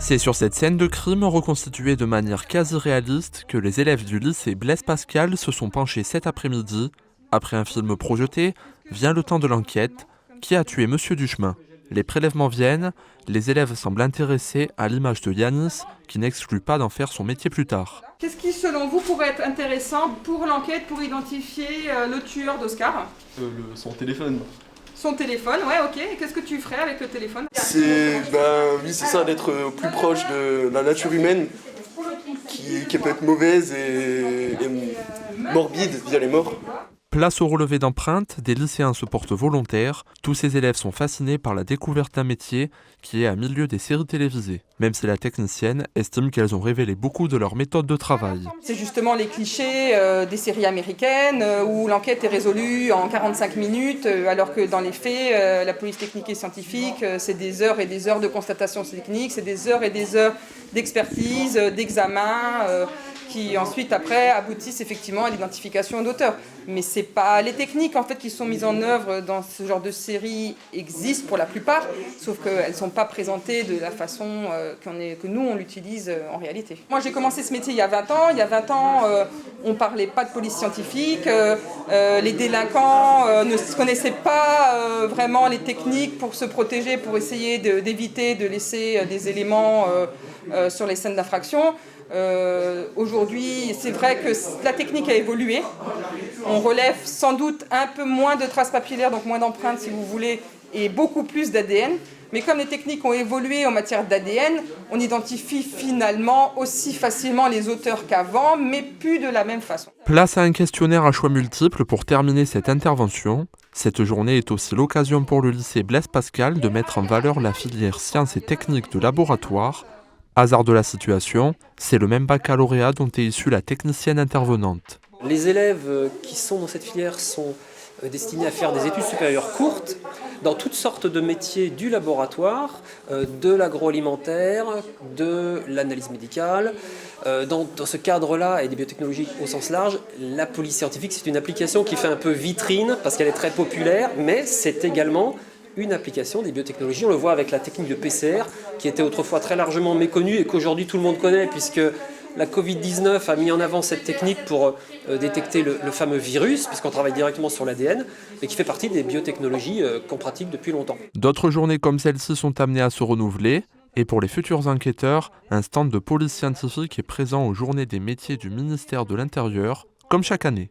C'est sur cette scène de crime reconstituée de manière quasi réaliste que les élèves du lycée Blaise Pascal se sont penchés cet après-midi. Après un film projeté, vient le temps de l'enquête. Qui a tué Monsieur Duchemin ? Les prélèvements viennent, les élèves semblent intéressés à l'image de Yanis, qui n'exclut pas d'en faire son métier plus tard. Qu'est-ce qui, selon vous, pourrait être intéressant pour l'enquête, pour identifier le tueur d'Oscar ? Son téléphone. Son téléphone, ouais, ok. Et qu'est-ce que tu ferais avec le téléphone ? C'est ça, d'être plus proche de la nature humaine, qui peut être mauvaise et morbide via les morts. Place au relevé d'empreintes, des lycéens se portent volontaires. Tous ces élèves sont fascinés par la découverte d'un métier qui est à milieu des séries télévisées, même si la technicienne estime qu'elles ont révélé beaucoup de leur méthode de travail. C'est justement les clichés des séries américaines où l'enquête est résolue en 45 minutes, alors que dans les faits, la police technique et scientifique, c'est des heures et des heures de constatation technique, c'est des heures et des heures d'expertise, d'examen, qui ensuite après aboutissent effectivement à l'identification d'auteurs. Mais c'est pas les techniques en fait qui sont mises en œuvre dans ce genre de série existent pour la plupart, sauf qu'elles sont pas présentées de la façon que nous on l'utilise en réalité. Moi j'ai commencé ce métier il y a 20 ans. Il y a 20 ans, on parlait pas de police scientifique, les délinquants ne connaissaient pas vraiment les techniques pour se protéger, pour essayer d'éviter de laisser des éléments sur les scènes d'infraction. Aujourd'hui, c'est vrai que la technique a évolué. On relève sans doute un peu moins de traces papillaires, donc moins d'empreintes si vous voulez, et beaucoup plus d'ADN. Mais comme les techniques ont évolué en matière d'ADN, on identifie finalement aussi facilement les auteurs qu'avant, mais plus de la même façon. Place à un questionnaire à choix multiples pour terminer cette intervention. Cette journée est aussi l'occasion pour le lycée Blaise Pascal de mettre en valeur la filière sciences et techniques de laboratoire. Hasard de la situation, c'est le même baccalauréat dont est issue la technicienne intervenante. Les élèves qui sont dans cette filière sont destinés à faire des études supérieures courtes dans toutes sortes de métiers du laboratoire, de l'agroalimentaire, de l'analyse médicale. Dans ce cadre-là, et des biotechnologies au sens large, la police scientifique, c'est une application qui fait un peu vitrine parce qu'elle est très populaire, mais c'est également une application des biotechnologies. On le voit avec la technique de PCR, qui était autrefois très largement méconnue et qu'aujourd'hui tout le monde connaît, puisque la Covid-19 a mis en avant cette technique pour détecter le fameux virus, puisqu'on travaille directement sur l'ADN, et qui fait partie des biotechnologies qu'on pratique depuis longtemps. D'autres journées comme celle-ci sont amenées à se renouveler, et pour les futurs enquêteurs, un stand de police scientifique est présent aux Journées des métiers du ministère de l'Intérieur, comme chaque année.